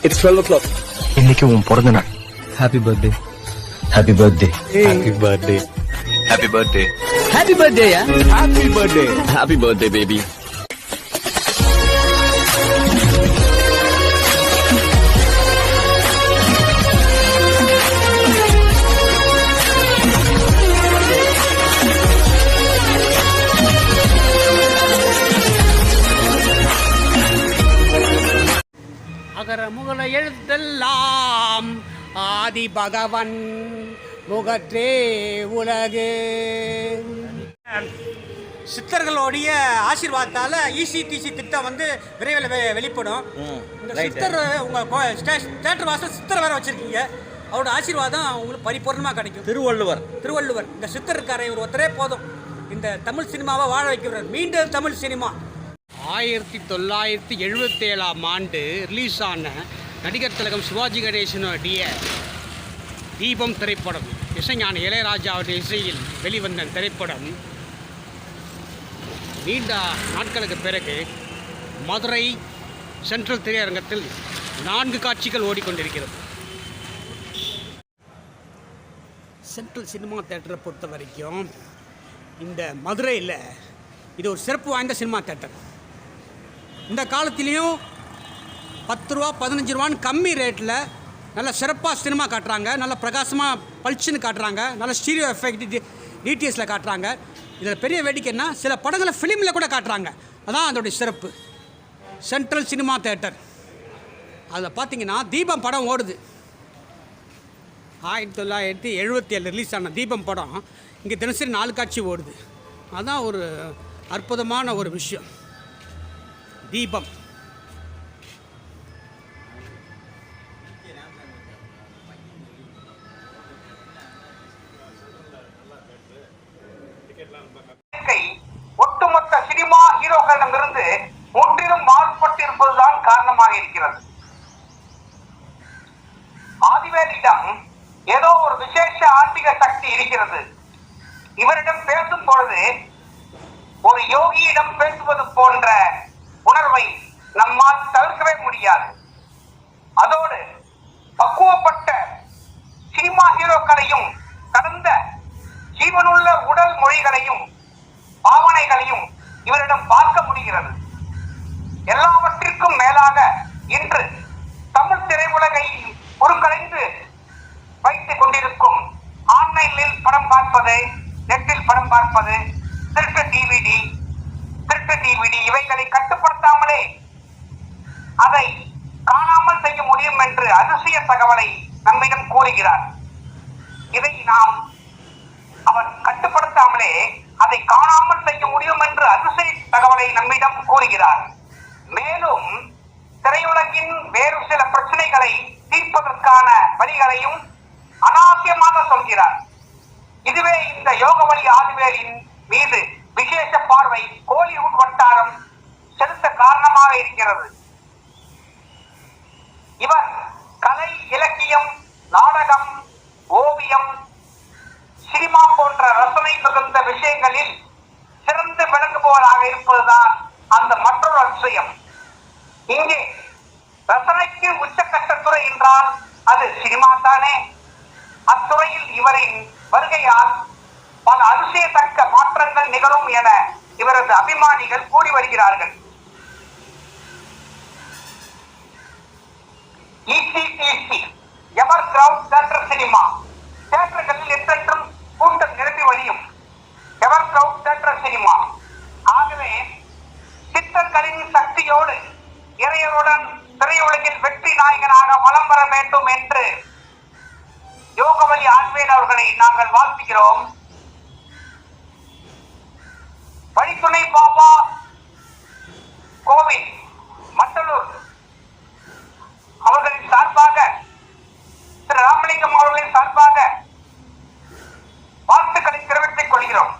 It's 12 o'clock. இன்னைக்கு உன் பிறந்த நாள். Happy birthday. Happy birthday. Happy birthday. Happy birthday. Happy birthday, yeah? Happy birthday. Happy birthday, baby. அகர முகல எழுத்தெல்லாம் ஆதி பகவன் முகற்றே உலகு. சித்தர்களுடைய ஆசீர்வாதத்தால் இசிடிசி திட்டம் வந்து விரைவில் வெளிப்படும். இந்த சித்தர் உங்கள் தேட்டர் வாசல் சித்தர் வேறு வச்சுருக்கீங்க. அவரோட ஆசீர்வாதம் உங்களுக்கு பரிபூர்ணமாக கிடைக்கும். திருவள்ளுவர் இந்த சித்தர் இருக்கார இவர் ஒருத்தரே போதும் இந்த தமிழ் சினிமாவை வாழ வைக்கிறார். மீண்டும் தமிழ் சினிமா 1977 ரிலீஸ் ஆன நடிகர் திலகம் சிவாஜி கணேசனுடைய தீபம் திரைப்படம், இசைஞான இளையராஜாவுடைய இசையில் வெளிவந்த திரைப்படம் நீண்ட நாட்களுக்கு பிறகு மதுரை சென்ட்ரல் திரையரங்கத்தில் 4 காட்சிகள் ஓடிக்கொண்டிருக்கிறது. சென்ட்ரல் சினிமா தேட்டரை பொறுத்த வரைக்கும் இந்த மதுரையில் இது ஒரு சிறப்பு வாய்ந்த சினிமா தேட்டர். இந்த காலத்திலையும் 10 ரூபா 15 ரூபான்னு கம்மி ரேட்டில் நல்ல சிறப்பாக சினிமா காட்டுறாங்க. நல்ல பிரகாசமாக பளிச்சுன்னு காட்டுறாங்க. நல்ல ஸ்டீரியோ எஃபெக்ட் டிடிஎஸில் காட்டுறாங்க. இதில் பெரிய வேடிக்கைன்னா சில படங்களை ஃபிலிமில் கூட காட்டுறாங்க. அதான் அதோடைய சிறப்பு. சென்ட்ரல் சினிமா தேட்டர் அதில் பார்த்தீங்கன்னா தீபம் படம் ஓடுது. 1977 ரிலீஸ் ஆன தீபம் படம் இங்கே தினசரி 4 காட்சி ஓடுது. அதுதான் ஒரு அற்புதமான ஒரு விஷயம். தீபம் ஒட்டுமொத்த சினிமா ஹீரோக்களிடமிருந்து முற்றிலும் மாறுபட்டிருப்பதுதான் காரணமாக இருக்கிறது. ஆதிவேலிடம் ஏதோ ஒரு விசேஷ ஆன்மீக சக்தி இருக்கிறது. இவரிடம் பேசும் பொழுது ஒரு யோகியிடம் பேசுவது போன்ற உணர்வை நம்மால் தவிர்க்கவே முடியாது. அதோடு பக்குவப்பட்ட சினிமா ஹீரோக்களையும் கடந்த ஜீவனுள்ள உடல் மொழிகளையும் பாவனைகளையும் இவரிடம் பார்க்க முடிகிறது. எல்லாவற்றிற்கும் மேலாக இன்று தமிழ் திரையுலகை உருக்கலைந்து வைத்துக் கொண்டிருக்கும் ஆன்லைனில் படம் பார்ப்பது, நெட்டில் படம் பார்ப்பது, திருட்டு டிவிடி இவைகளை கட்டுப்படுத்தாமலே அதை காணாமல் செய்ய முடியும் என்று அதிசய தகவலை நம்மிடம் கூறுகிறார். இதை நாம் அவர் கட்டுப்படுத்தாமலே அதை காணாமல் செய்ய முடியும் என்று அதிசய தகவலை நம்மிடம் கூறுகிறார். மேலும் திரையுலகின் வேறு சில பிரச்சனைகளை தீர்ப்பதற்கான வழிகளையும் அனாவசியமாக சொல்கிறார். இதுவே இந்த யோகவழி ஆதிவேலின் மீது விசேஷ பார்வை கோலிவுட் வட்டாரம் செலுத்த காரணமாக இருக்கிறது. இவர் கலை, இலக்கியம், நாடகம், ஓவியம், சினிமா போன்ற ரசனை மிகுந்த விஷயங்களில் சிறந்து விளங்குபவராக இருப்பதுதான் அந்த மற்றொரு அதிசயம். இங்கே ரசனைக்கு உச்சக்கட்ட துறை என்றால் அது சினிமா தானே. அத்துறையில் இவரின் வருகையால் பல அதிசயத்தக்க மாற்றங்கள் நிகழும் என இவரது அபிமானிகள் கூறி வருகிறார்கள். இசிடிசி எவர் கிரவுட் தியேட்டர் சினிமா தியேட்டர்களில் என்றென்றும் கூட்டம் நிரம்பி வழியும் எவர் கிரவுட் தியேட்டர் சினிமா. ஆகவே சித்தர்களின் சக்தியோடு இறையருடன் திரையுலகில் வெற்றி நாயகனாக வலம் வர வேண்டும் என்று யோகவழி ஆழ்வேன் அவர்களை நாங்கள் வாழ்த்துகிறோம். வழித்துணை பாபா கோவில் மண்டலூர் அவர்களின் சார்பாக, திரு ராமலிங்கம் அவர்களின் சார்பாக வாழ்த்துக்களை தெரிவித்துக் கொள்கிறோம்.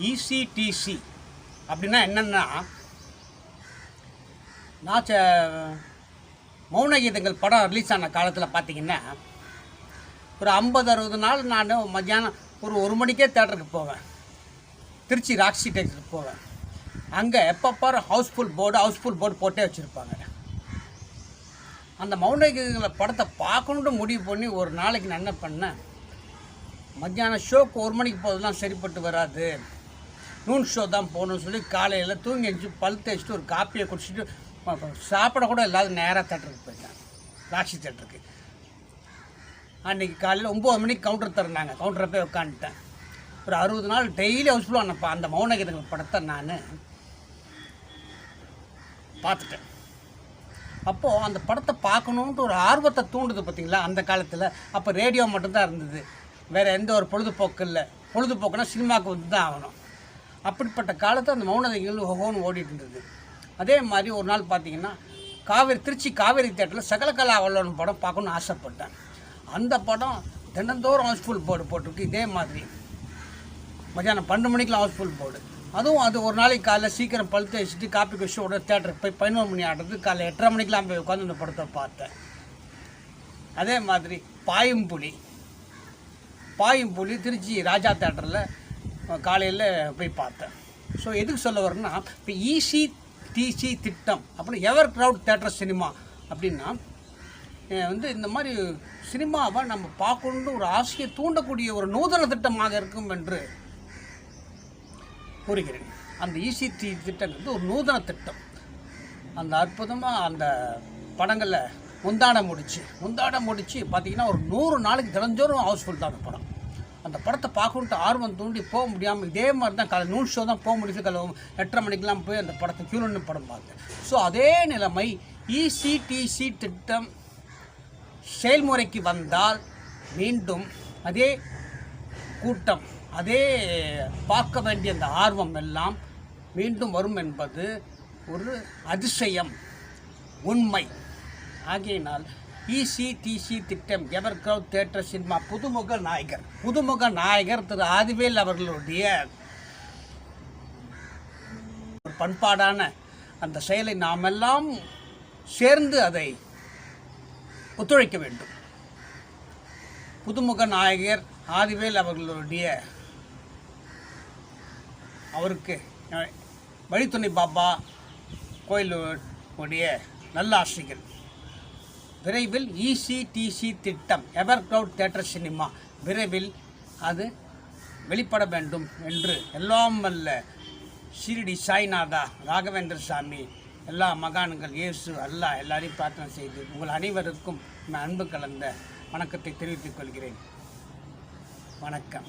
இசிடிசி அப்படின்னா என்னன்னா, நான் மௌன கீதங்கள் படம் ரிலீஸ் ஆன காலத்தில் பார்த்தீங்கன்னா ஒரு 50-60 நாள் நான் மத்தியானம் ஒரு 1 மணிக்கே தேட்டருக்கு போவேன். திருச்சி ராக்ஸி தேட்டருக்கு போவேன். அங்கே எப்போ பாரு ஹவுஸ்ஃபுல் போர்டு போட்டே வச்சுருப்பாங்க. அந்த மௌனகிரிகளை படத்தை பார்க்கணுன்ட்டு முடிவு பண்ணி ஒரு நாளைக்கு நான் என்ன பண்ணேன், மத்தியானம் ஷோக்கு 1 மணிக்கு போகிறதுலாம் சரிப்பட்டு வராது, நூன் ஷோ தான் போகணும்னு சொல்லி காலையில் தூங்கி எழுந்து பல் தேய்ச்சிட்டு ஒரு காப்பியை குடிச்சிட்டு சாப்பிட கூட இல்லாத நேராக தேட்டருக்கு போயிட்டேன், ராட்சி தேட்டருக்கு. அன்றைக்கி காலையில் 9 மணிக்கு கவுண்டர் திறந்தாங்க. கவுண்டரை போய் உட்காந்துட்டேன். ஒரு 60 நாள் டெய்லி ஹவுஸ்ஃபுல்லாக அந்த மௌனகிரிகள் படத்தை நான் பார்த்துட்டேன். அப்போது அந்த படத்தை பார்க்கணுன்ட்டு ஒரு ஆர்வத்தை தூண்டுது பார்த்திங்களா அந்த காலத்தில். அப்போ ரேடியோ மட்டும்தான் இருந்தது, வேறு எந்த ஒரு பொழுதுபோக்கு இல்லை. பொழுதுபோக்குனா சினிமாவுக்கு வந்து தான் ஆகணும். அப்படிப்பட்ட காலத்தில் அந்த மௌனகிரிகள் ஒவ்வொன்று ஓடிட்டு இருந்தது. அதே மாதிரி ஒரு நாள் பார்த்திங்கன்னா திருச்சி காவேரி தேட்டரில் சகலகலா வல்லவன் படம் பார்க்கணுன்னு ஆசைப்பட்டேன். அந்த படம் தினந்தோறும் ஹவுஸ்ஃபுல் போர்டு போட்டிருக்கு. இதே மாதிரி மத்தியானம் 12 மணிக்கெலாம் ஹவுஸ்ஃபுல் போர்டு. அதுவும் அது ஒரு நாளைக்கு காலையில் சீக்கிரம் பழுத்து வச்சுட்டு காப்பி குடிச்சோட தேட்டருக்கு போய் 11 மணி ஆடுறது, காலையில் 8:30 மணிக்கெலாம் போய் உட்காந்து அந்த படத்தை பார்த்தேன். அதே மாதிரி பாயும் புலி திருச்சி ராஜா தேட்டரில் காலையில் போய் பார்த்தேன். ஸோ எதுக்கு சொல்ல வரேன்னா, இப்போ ECTC திட்டம் அப்படின்னு எவர் க்ரௌட் தேட்டர் சினிமா அப்படின்னா இந்த மாதிரி சினிமாவை நம்ம பார்க்கணுன்னு ஒரு ஆசையை தூண்டக்கூடிய ஒரு நூதன திட்டமாக இருக்கும் என்று கூறுகிறேன். அந்த ECT திட்டங்கிறது ஒரு நூதன திட்டம். அந்த அற்புதமாக அந்த படங்களை முந்தாட முடிச்சு பார்த்திங்கன்னா ஒரு 100 நாளைக்கு தினந்தோறும் ஹவுஸ்ஃபுல் தான் அந்த படம். அந்த படத்தை பார்க்கணுன்ட்டு ஆர்வம் தூண்டி போக முடியாமல் இதே மாதிரி தான் காலை நூல் ஷோ தான் போக முடியுது. காலை 8:30 மணிக்கெலாம் போய் அந்த படத்தை கியூன்னு படம் பார்த்தேன். ஸோ அதே நிலைமை ECTC திட்டம் செயல்முறைக்கு வந்தால் மீண்டும் அதே கூட்டம், அதே பார்க்க வேண்டிய அந்த ஆர்வம் எல்லாம் மீண்டும் வரும் என்பது ஒரு அதிசயம், உண்மை. ஆகையினால் ECTC திட்டம் எவர் க்ரௌட் தியேட்டர் சினிமா புதுமுக நாயகர் திரு ஆதிவேல் அவர்களுடைய ஒரு பண்பாடான அந்த செயலை நாமெல்லாம் சேர்ந்து அதை ஒத்துழைக்க வேண்டும். புதுமுக நாயகர் ஆதிவேல் அவர்களுடைய அவருக்கு வழித்துணை பாபா கோயிலுடைய நல்ல ஆசைகள். விரைவில் ECTC திட்டம் எவர் க்ரௌட் தியேட்டர் சினிமா விரைவில் அது வெளிப்பட வேண்டும் என்று எல்லாம் வல்ல ஷிரடி சாய்நாதா ராகவேந்திர சாமி, எல்லா மகான்கள், இயேசு, அல்லாஹ் எல்லாரையும் பிரார்த்தனை செய்து உங்கள் அனைவருக்கும் நான் அன்பு கலந்த வணக்கத்தை தெரிவித்துக் கொள்கிறேன். வணக்கம்.